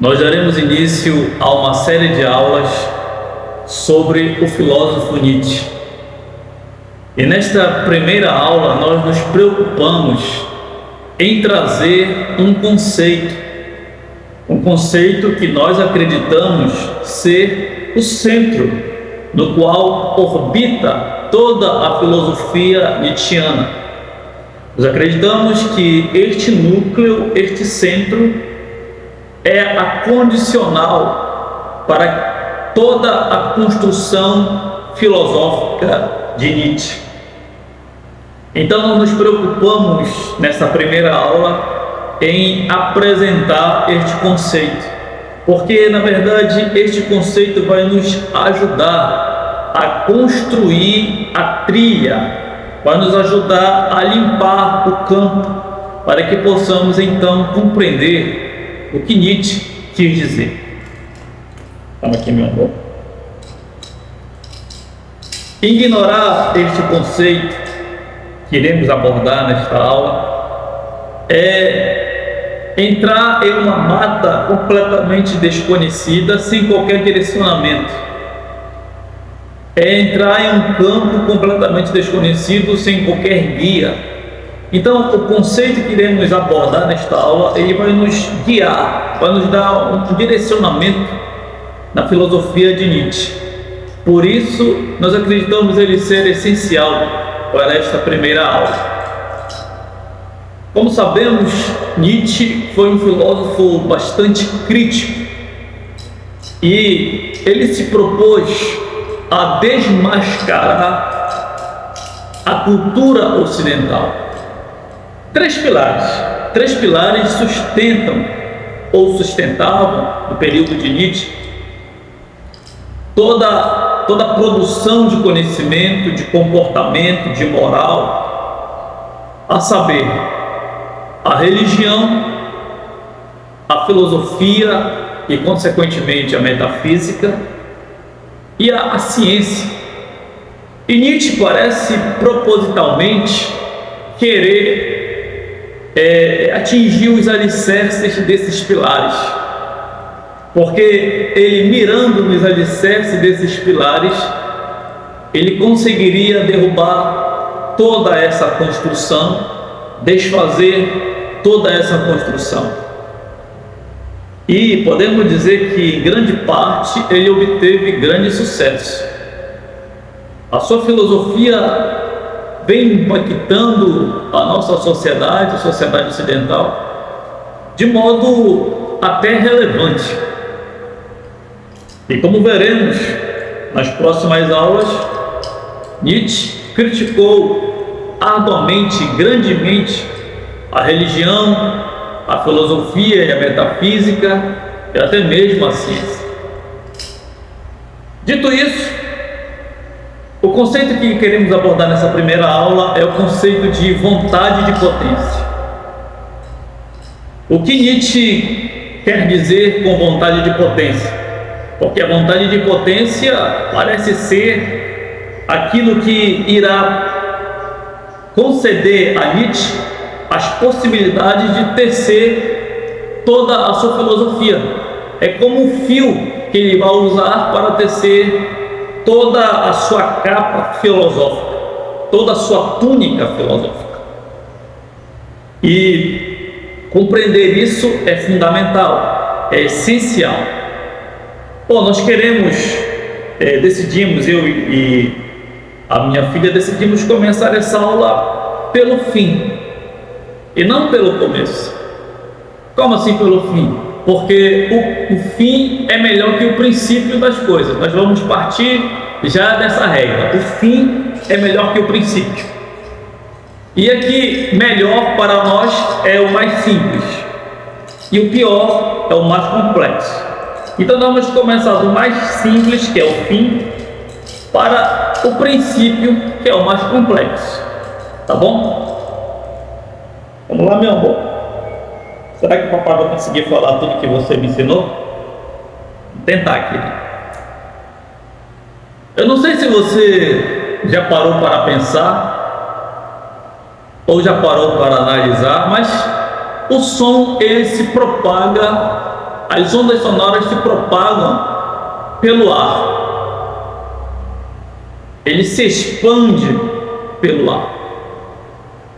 Nós daremos início a uma série de aulas sobre o filósofo Nietzsche. E nesta primeira aula nós nos preocupamos em trazer um conceito que nós acreditamos ser o centro no qual orbita toda a filosofia nietzschiana. Nós acreditamos que este núcleo, este centro, é a condicional para toda a construção filosófica de Nietzsche. Então nós nos preocupamos nessa primeira aula em apresentar este conceito, porque na verdade este conceito vai nos ajudar a construir a trilha, vai nos ajudar a limpar o campo, para que possamos então compreender o que Nietzsche quis dizer. Calma aqui, meu amor. Ignorar este conceito que iremos abordar nesta aula é entrar em uma mata completamente desconhecida, sem qualquer direcionamento. É entrar em um campo completamente desconhecido, sem qualquer guia. Então, o conceito que iremos abordar nesta aula, ele vai nos guiar, vai nos dar um direcionamento na filosofia de Nietzsche. Por isso, nós acreditamos ele ser essencial para esta primeira aula. Como sabemos, Nietzsche foi um filósofo bastante crítico e ele se propôs a desmascarar a cultura ocidental. Três pilares sustentam ou sustentavam, no período de Nietzsche, toda a produção de conhecimento, de comportamento, de moral, a saber, a religião, a filosofia e, consequentemente, a metafísica e a ciência. E Nietzsche parece propositalmente querer atingir os alicerces desses pilares, porque ele, mirando nos alicerces desses pilares, ele conseguiria derrubar toda essa construção, desfazer toda essa construção. E podemos dizer que, em grande parte, ele obteve grande sucesso. A sua filosofia vem impactando a nossa sociedade, a sociedade ocidental, de modo até relevante. E como veremos nas próximas aulas, Nietzsche criticou arduamente, grandemente, a religião, a filosofia e a metafísica, e até mesmo a ciência. Dito isso, o conceito que queremos abordar nessa primeira aula é o conceito de vontade de potência. O que Nietzsche quer dizer com vontade de potência? Porque a vontade de potência parece ser aquilo que irá conceder a Nietzsche as possibilidades de tecer toda a sua filosofia. É como um fio que ele vai usar para tecer toda a sua capa filosófica, toda a sua túnica filosófica. E compreender isso é fundamental, é essencial. Bom, nós decidimos, eu e a minha filha, decidimos começar essa aula pelo fim, e não pelo começo. Como assim pelo fim? Porque o fim é melhor que o princípio das coisas. Nós vamos partir já dessa regra. O fim é melhor que o princípio. E aqui, melhor para nós é o mais simples, e o pior é o mais complexo. Então nós vamos começar do mais simples, que é o fim, para o princípio, que é o mais complexo. Tá bom? Vamos lá, meu amor. Será que o papai vai conseguir falar tudo que você me ensinou? Vou tentar, querido. Eu não sei se você já parou para pensar ou já parou para analisar, mas o som ele se propaga as ondas sonoras se propagam pelo ar. Ele se expande pelo ar.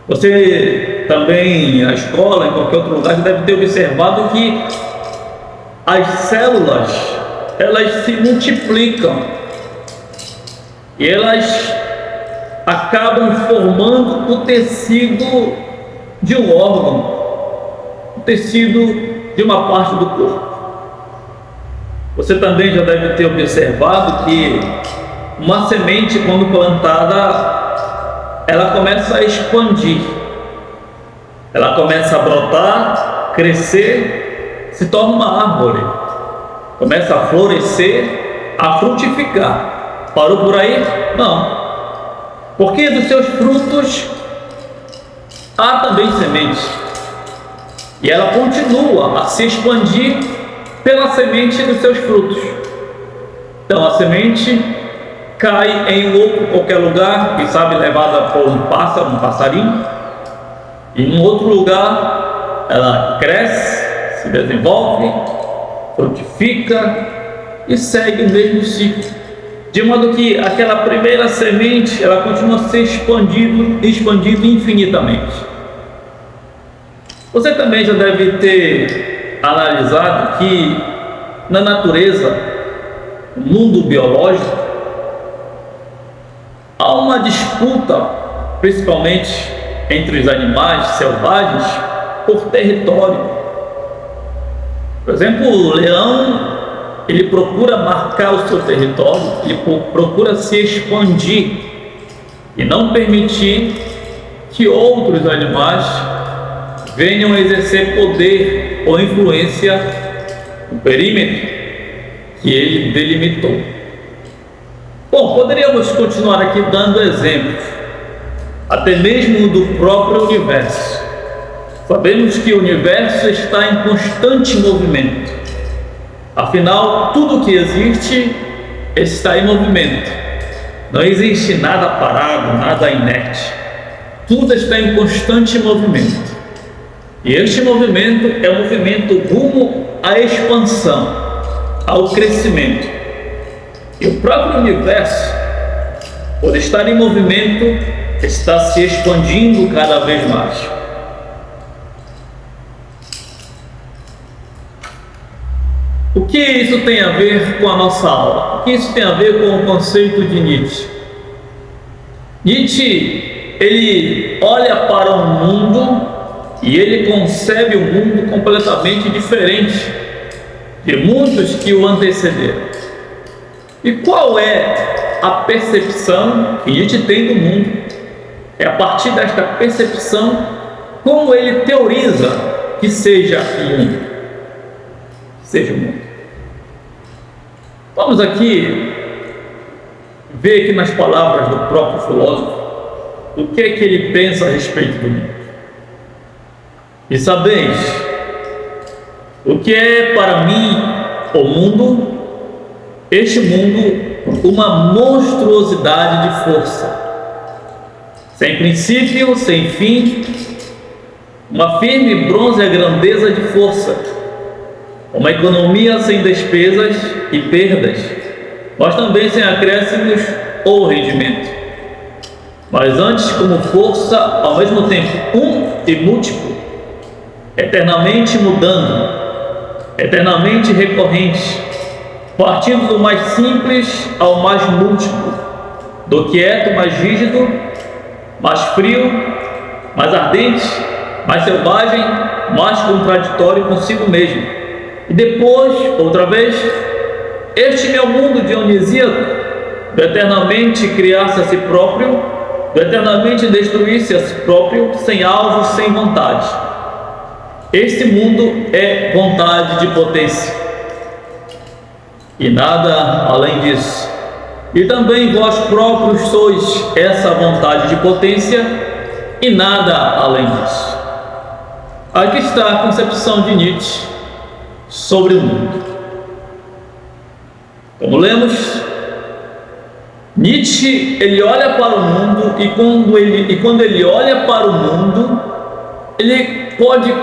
Você também, na escola, em qualquer outro lugar, deve ter observado que as células, elas se multiplicam e elas acabam formando o tecido de um órgão, o tecido de uma parte do corpo. Você também já deve ter observado que uma semente, quando plantada, ela começa a expandir, ela começa a brotar, crescer, se torna uma árvore, começa a florescer, a frutificar. Parou por aí? Não. Porque dos seus frutos há também sementes. E ela continua a se expandir pela semente dos seus frutos. Então a semente cai em outro qualquer lugar, quem sabe levada por um pássaro, um passarinho, e em outro lugar ela cresce, se desenvolve, frutifica e segue o mesmo ciclo, de modo que aquela primeira semente ela continua se expandindo infinitamente. Você também já deve ter analisado que na natureza, no mundo biológico, há uma disputa, principalmente entre os animais selvagens, por território. Por exemplo, o leão, ele procura marcar o seu território, ele procura se expandir e não permitir que outros animais venham a exercer poder ou influência no perímetro que ele delimitou. Bom, poderíamos continuar aqui dando exemplos, até mesmo do próprio universo. Sabemos que o universo está em constante movimento. Afinal, tudo que existe está em movimento. Não existe nada parado, nada inerte. Tudo está em constante movimento. E este movimento é um movimento rumo à expansão, ao crescimento. E o próprio universo, por estar em movimento, está se expandindo cada vez mais. O que isso tem a ver com a nossa aula? O que isso tem a ver com o conceito de Nietzsche? Nietzsche, ele olha para o mundo e ele concebe um mundo completamente diferente de muitos que o antecederam. E qual é a percepção que Nietzsche tem do mundo? É a partir desta percepção como ele teoriza que seja o mundo. Seja o mundo. Vamos aqui ver aqui nas palavras do próprio filósofo o que é que ele pensa a respeito do mundo. E sabeis o que é para mim o mundo? Este mundo, uma monstruosidade de força, sem princípio, sem fim, uma firme e bronze grandeza de força, uma economia sem despesas e perdas, mas também sem acréscimos ou rendimento, mas antes como força ao mesmo tempo e múltiplo, eternamente mudando, eternamente recorrente, partindo do mais simples ao mais múltiplo, do quieto mais rígido, mais frio, mais ardente, mais selvagem, mais contraditório consigo mesmo. E depois, outra vez, este é o mundo dionisíaco, do eternamente criar-se a si próprio, do eternamente destruir-se a si próprio, sem alvo, sem vontade. Este mundo é vontade de potência, e nada além disso. E também vós próprios sois essa vontade de potência, e nada além disso. Aqui está a concepção de Nietzsche sobre o mundo. Como lemos, Nietzsche, ele olha para o mundo e quando ele olha para o mundo, ele pode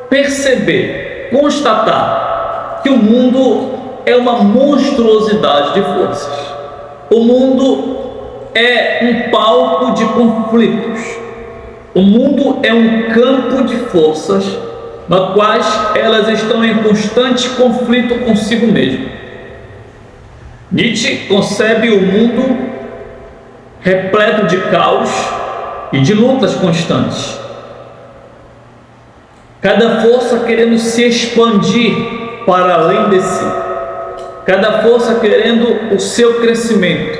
perceber constatar que o mundo é uma monstruosidade de forças. O mundo é um palco de conflitos. O mundo é um campo de forças nas quais elas estão em constante conflito consigo mesmo. Nietzsche concebe o mundo repleto de caos e de lutas constantes. Cada força querendo se expandir para além de si. Cada força querendo o seu crescimento.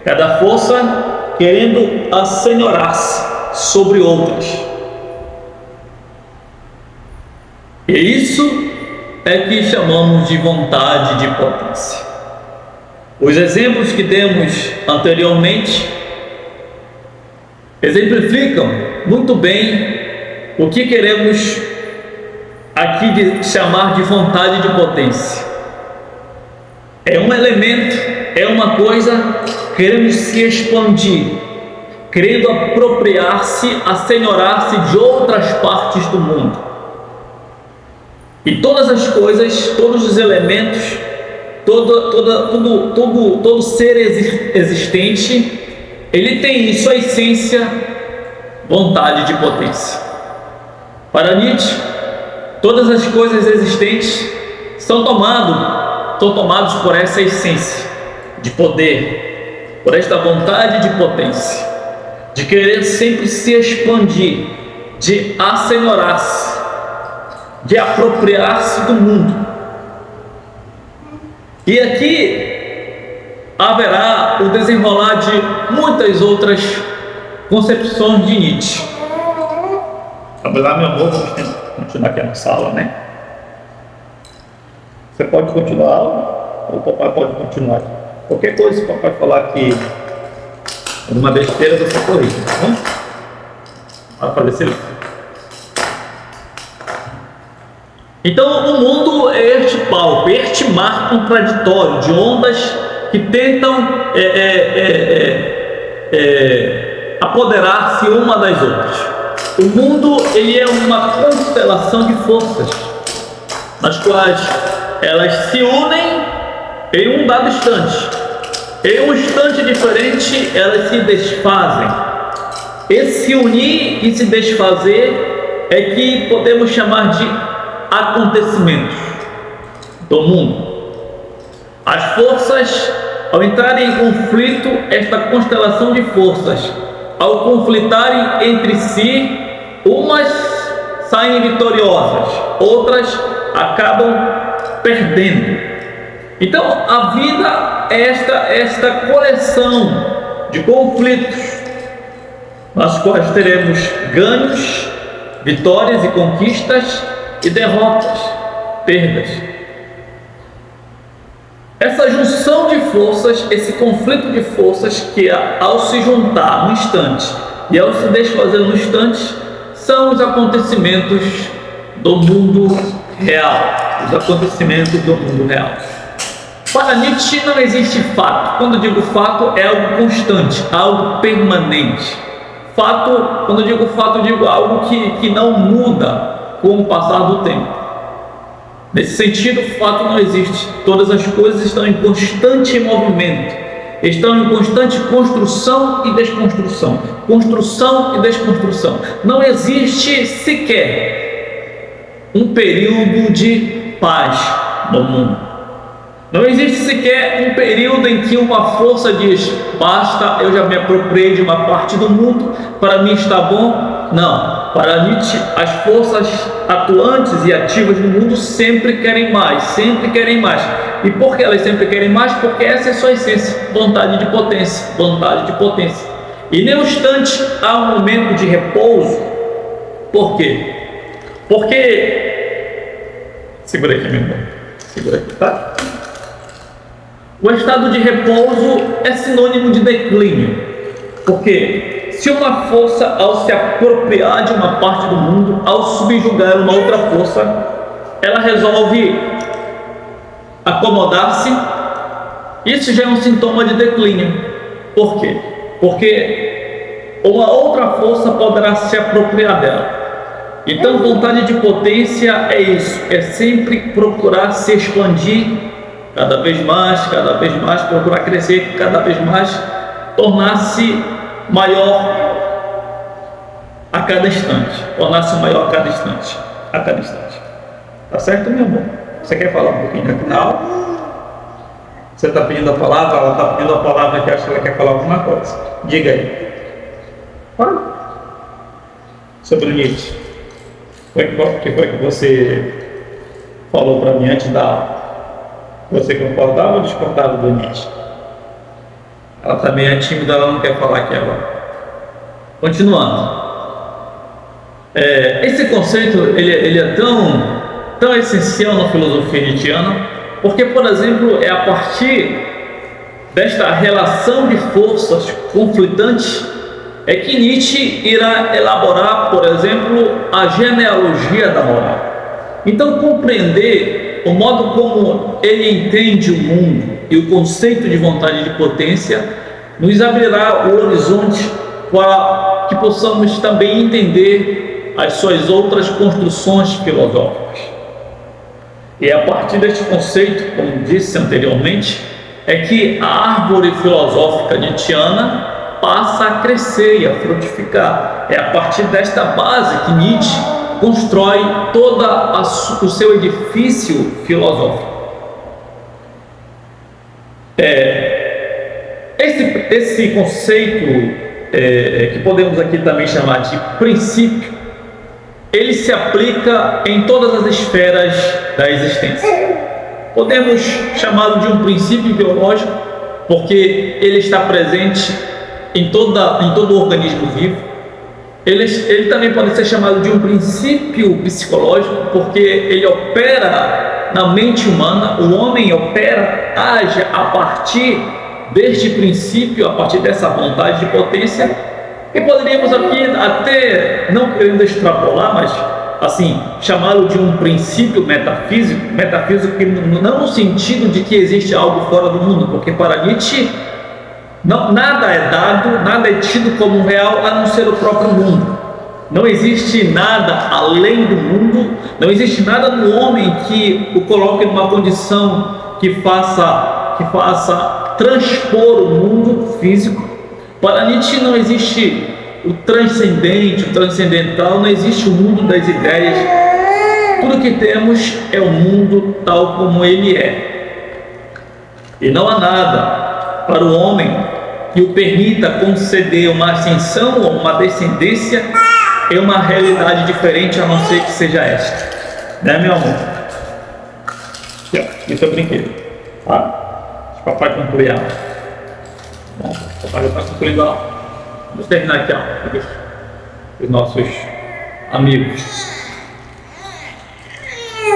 Cada força querendo assenhorar-se sobre outras. E isso é que chamamos de vontade de potência. Os exemplos que demos anteriormente exemplificam muito bem o que queremos aqui chamar de vontade de potência. É um elemento, é uma coisa querendo se expandir, querendo apropriar-se, assenhorar-se de outras partes do mundo. E todas as coisas, todos os elementos, todo ser existente, ele tem em sua essência vontade de potência. Para Nietzsche, todas as coisas existentes são tomados por essa essência de poder, por esta vontade de potência, de querer sempre se expandir, de assenhorar-se, de apropriar-se do mundo. E aqui haverá o desenrolar de muitas outras concepções de Nietzsche. Vamos lá, meu amor, vamos continuar aqui na sala, né? Você pode continuar ou o papai pode continuar? Qualquer coisa que o papai falar aqui, alguma besteira, você corrige, tá bom? Vai fazer silêncio. Então, o mundo é este palco, este mar contraditório de ondas que tentam apoderar-se uma das outras. O mundo, ele é uma constelação de forças, nas quais elas se unem em um dado instante. Em um instante diferente, elas se desfazem. Esse se unir e se desfazer é que podemos chamar de acontecimentos do mundo. As forças, ao entrarem em conflito, esta constelação de forças, ao conflitarem entre si, umas saem vitoriosas, outras acabam perdendo. Então a vida é esta coleção de conflitos, nas quais teremos ganhos, vitórias e conquistas, e derrotas, perdas. Essa junção de forças, esse conflito de forças que ao se juntar no instante e ao se desfazer no instante, são os acontecimentos do mundo real. Os acontecimentos do mundo real. Para Nietzsche não existe fato. Quando digo fato, é algo constante, algo permanente. Fato, quando digo fato, digo algo que não muda com o passar do tempo. Nesse sentido, o fato não existe. Todas as coisas estão em constante movimento, estão em constante construção e desconstrução, construção e desconstrução. Não existe sequer um período de paz no mundo. Não existe sequer um período em que uma força diz: basta, eu já me apropriei de uma parte do mundo, para mim está bom. Não. Para Nietzsche, as forças atuantes e ativas no mundo sempre querem mais, sempre querem mais. E por que elas sempre querem mais? Porque essa é a sua essência, vontade de potência, vontade de potência. E nem obstante há um momento de repouso. Por quê? Porque, segura aqui, meu irmão, segura aqui, tá? O estado de repouso é sinônimo de declínio. Por quê? Se uma força, ao se apropriar de uma parte do mundo, ao subjugar uma outra força, ela resolve acomodar-se, isso já é um sintoma de declínio. Por quê? Porque uma outra força poderá se apropriar dela. Então, vontade de potência é isso, é sempre procurar se expandir cada vez mais, procurar crescer cada vez mais, tornar-se maior a cada instante, Tá certo, meu amor? Você quer falar um pouquinho aqui? Não? Você está pedindo a palavra, ela está pedindo a palavra que acha que ela quer falar alguma coisa. Diga aí. Fala. Sobre Nietzsche. O que foi que você falou para mim antes da aula? Você concordava ou discordava do Nietzsche? Ela está meio tímida, ela não quer falar aqui agora. Continuando. Esse conceito ele é tão essencial na filosofia nietzschiana, porque, por exemplo, é a partir desta relação de forças conflitantes é que Nietzsche irá elaborar, por exemplo, a genealogia da moral. Então, compreender o modo como ele entende o mundo e o conceito de vontade de potência nos abrirá o horizonte para que possamos também entender as suas outras construções filosóficas. E a partir deste conceito, como disse anteriormente, é que a árvore filosófica nietzschiana passa a crescer e a frutificar. É a partir desta base que Nietzsche constrói todo o seu edifício filosófico. Esse conceito, que podemos aqui também chamar de princípio, ele se aplica em todas as esferas da existência. Podemos chamá-lo de um princípio biológico, porque ele está presente em todo o organismo vivo. Ele também pode ser chamado de um princípio psicológico, porque ele opera na mente humana. O homem age a partir deste princípio, a partir dessa vontade de potência. E poderíamos aqui até, não querendo extrapolar, mas assim, chamá-lo de um princípio metafísico que não no sentido de que existe algo fora do mundo, porque para Nietzsche nada é dado, nada é tido como real a não ser o próprio mundo. Não existe nada além do mundo, não existe nada no homem que o coloque numa condição que faça transpor o mundo físico. Para Nietzsche não existe o transcendente, o transcendental, não existe o mundo das ideias. Tudo que temos é o mundo tal como ele é. E não há nada para o homem que o permita conceder uma ascensão ou uma descendência em uma realidade diferente, a não ser que seja esta. Né, meu amor? Isso é o brinquedo. Tá? Deixa o papai concluir a aula. Bom, o papai já está concluindo a aula. Vamos terminar aqui a aula com os nossos amigos.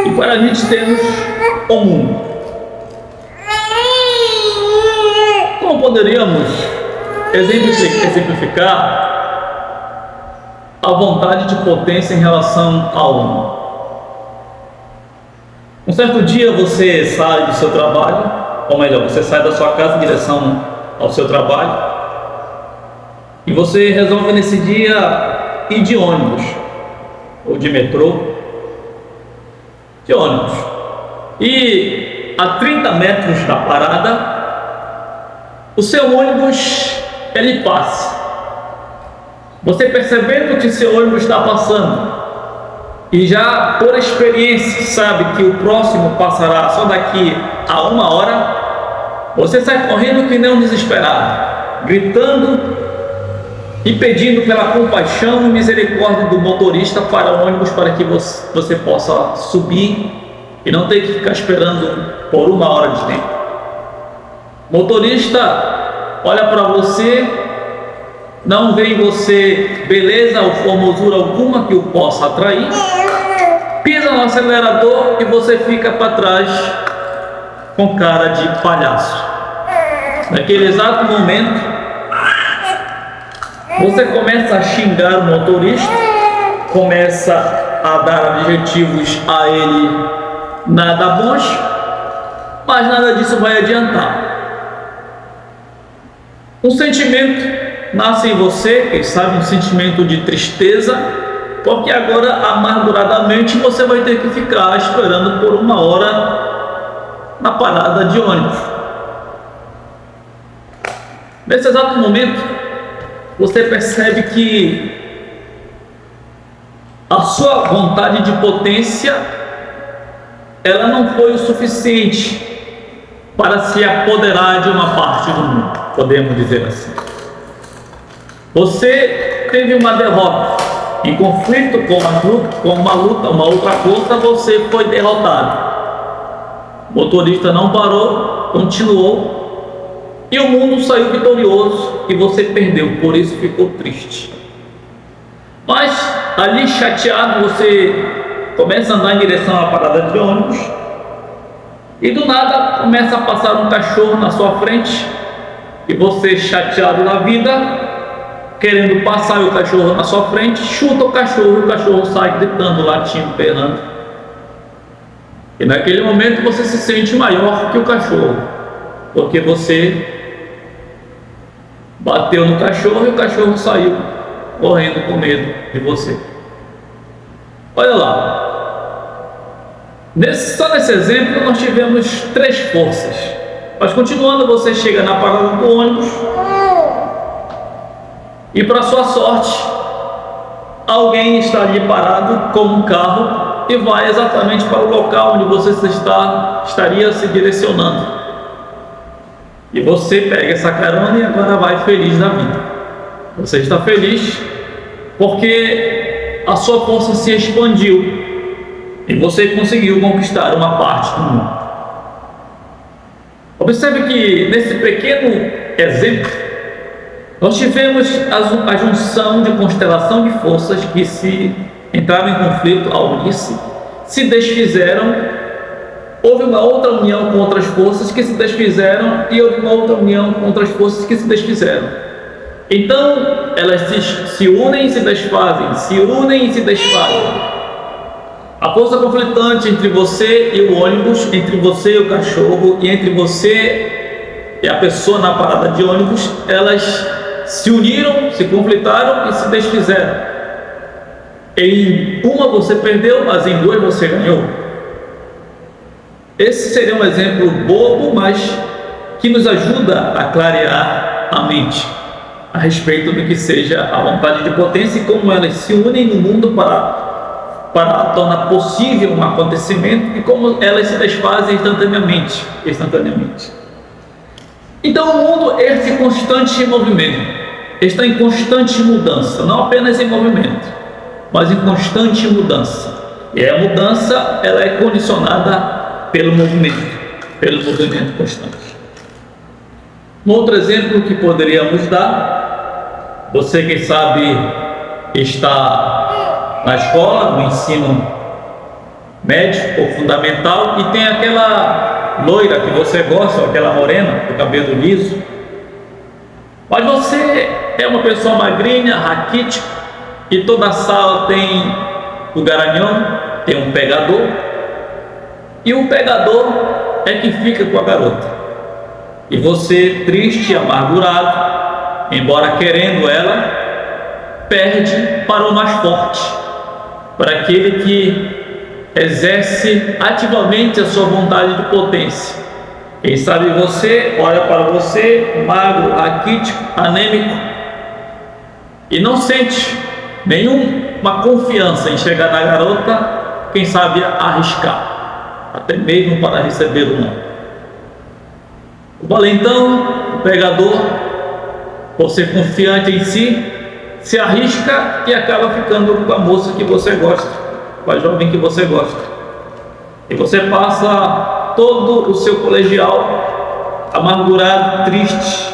E para a gente termos o mundo, como poderíamos exemplificar a vontade de potência em relação ao homem? Um certo dia você sai do seu trabalho, ou melhor, você sai da sua casa em direção ao seu trabalho, e você resolve nesse dia ir de ônibus, ou de metrô, de ônibus. E a 30 metros da parada, o seu ônibus, ele passa. Você percebendo que seu ônibus está passando, e já por experiência sabe que o próximo passará só daqui a 1 hora, você sai correndo que nem um desesperado, gritando e pedindo pela compaixão e misericórdia do motorista para o ônibus, para que você possa subir e não ter que ficar esperando por 1 hora de tempo. Motorista olha para você, não vê em você beleza ou formosura alguma que o possa atrair, pisa no acelerador e você fica para trás com cara de palhaço. Naquele exato momento, você começa a xingar o motorista, começa a dar adjetivos a ele nada bons, mas nada disso vai adiantar. Um sentimento nasce em você, quem sabe um sentimento de tristeza, porque agora amarguradamente você vai ter que ficar esperando por 1 hora na parada de ônibus. Nesse exato momento, você percebe que a sua vontade de potência, ela não foi o suficiente para se apoderar de uma parte do mundo, podemos dizer assim. Você teve uma derrota, em conflito com uma luta, uma outra força, você foi derrotado. O motorista não parou, continuou, e o mundo saiu vitorioso e você perdeu, por isso ficou triste. Mas ali chateado, você começa a andar em direção à parada de ônibus e do nada começa a passar um cachorro na sua frente e você, chateado na vida, querendo passar o cachorro na sua frente, chuta o cachorro sai gritando, latindo, berrando. E naquele momento você se sente maior que o cachorro, porque você bateu no cachorro e o cachorro saiu correndo com medo de você. Olha lá, só nesse exemplo nós tivemos 3 forças, mas continuando, você chega na parada do ônibus e, para sua sorte, alguém está ali parado com um carro e vai exatamente para o local onde você estaria se direcionando, e você pega essa carona e agora vai feliz da vida. Você está feliz porque a sua força se expandiu e você conseguiu conquistar uma parte do mundo. Observe que nesse pequeno exemplo nós tivemos a junção de constelação de forças que se entraram em conflito ao início, se desfizeram, houve uma outra união com outras forças que se desfizeram e houve uma outra união com outras forças que se desfizeram. Então elas se unem e se desfazem, se unem e se desfazem. A força conflitante entre você e o ônibus, entre você e o cachorro, e entre você e a pessoa na parada de ônibus, elas se uniram, se conflitaram e se desfizeram. Em uma você perdeu, mas em 2 você ganhou. Esse seria um exemplo bobo, mas que nos ajuda a clarear a mente a respeito do que seja a vontade de potência e como elas se unem no mundo para tornar possível um acontecimento e como elas se desfazem instantaneamente. Então o mundo é esse constante movimento, está em constante mudança, não apenas em movimento, mas em constante mudança. E a mudança, ela é condicionada pelo movimento constante. Um outro exemplo que poderíamos dar, você, quem sabe, está na escola, no ensino médio ou fundamental, e tem aquela loira que você gosta, aquela morena, com o cabelo liso, mas você é uma pessoa magrinha, raquítica, e toda a sala tem o garanhão, tem um pegador, e o pegador é que fica com a garota. E você, triste, amargurado, embora querendo ela, perde para o mais forte, para aquele que exerce ativamente a sua vontade de potência. Quem sabe você olha para você, magro, raquítico, anêmico, e não sente nenhuma confiança em chegar na garota, quem sabe arriscar, até mesmo para receber o não. O valentão, o pegador, por ser confiante em si, se arrisca e acaba ficando com a moça que você gosta, com a jovem que você gosta. E você passa todo o seu colegial amargurado, triste,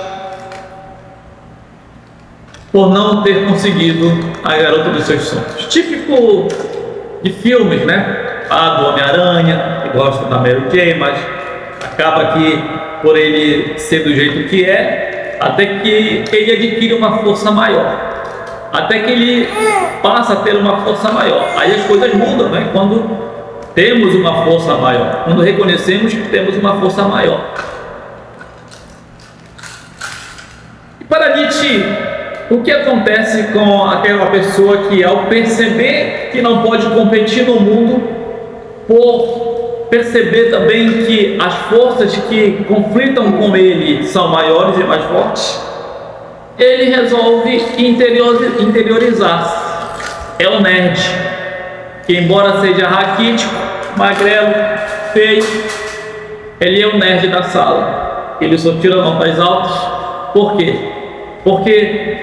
por não ter conseguido a garota dos seus sonhos. Típico de filmes, né? Do Homem-Aranha, que gosta da Mary Jane, mas acaba que, por ele ser do jeito que é, até que ele adquire uma força maior, até que ele passa a ter uma força maior. Aí as coisas mudam, né? Quando temos uma força maior, quando reconhecemos que temos uma força maior. E para Nietzsche, o que acontece com aquela pessoa que, ao perceber que não pode competir no mundo, por perceber também que as forças que conflitam com ele são maiores e mais fortes, ele resolve interiorizar-se. É o nerd, que embora seja raquítico, magrelo, feio, ele é o nerd da sala. Ele só tira notas altas. Por quê? Porque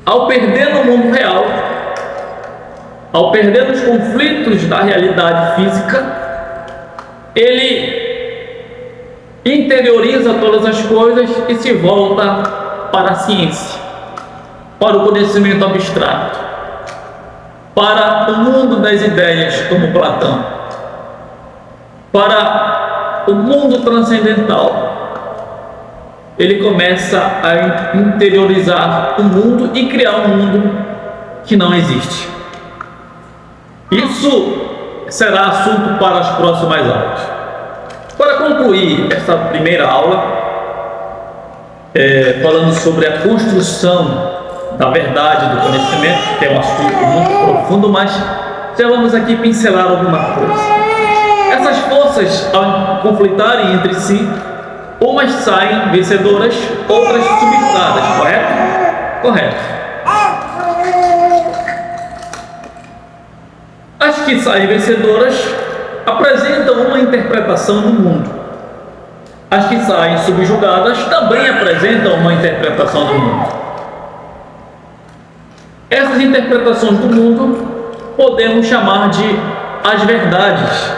ao perder no mundo real, ao perder nos conflitos da realidade física, ele interioriza todas as coisas e se volta para a ciência, para o conhecimento abstrato, para o mundo das ideias, como Platão, para o mundo transcendental. Ele começa a interiorizar o mundo e criar um mundo que não existe. Isso será assunto para as próximas aulas. Para concluir essa primeira aula, falando sobre a construção da verdade do conhecimento, que é um assunto muito profundo, mas já vamos aqui pincelar alguma coisa. Essas forças, ao conflitarem entre si, umas saem vencedoras, outras subjugadas, correto? Correto. As que saem vencedoras apresentam uma interpretação do mundo. As que saem subjugadas também apresentam uma interpretação do mundo. Essas interpretações do mundo podemos chamar de as verdades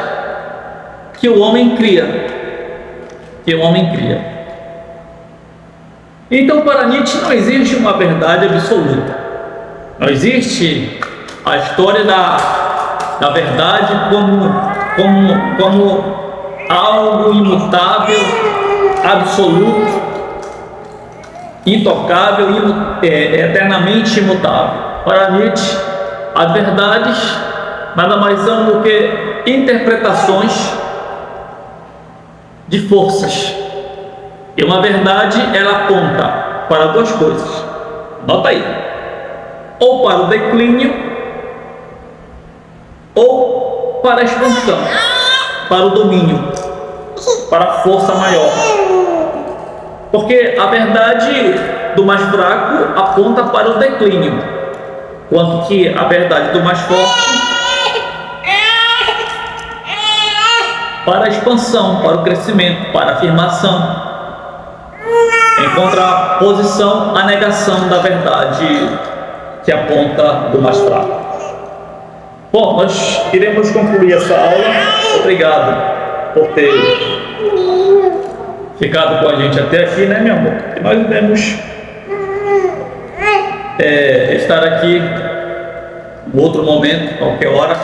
que o homem cria. Então, para Nietzsche não existe uma verdade absoluta. Não existe a história da verdade como algo imutável, absoluto, intocável, eternamente imutável. Para Nietzsche, as verdades nada mais são do que interpretações de forças. E uma verdade, ela aponta para duas coisas. Nota aí: ou para o declínio, ou para a expansão, para o domínio, para a força maior. Porque a verdade do mais fraco aponta para o declínio, enquanto que a verdade do mais forte para a expansão, para o crescimento, para a afirmação. Em contraposição à negação da verdade que aponta do mais fraco. Bom, nós iremos concluir essa aula. Obrigado por ter ficado com a gente até aqui, né, meu amor? E nós iremos estar aqui em outro momento, qualquer hora,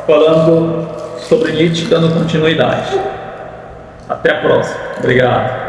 falando sobre Nietzsche, dando continuidade. Até a próxima. Obrigado.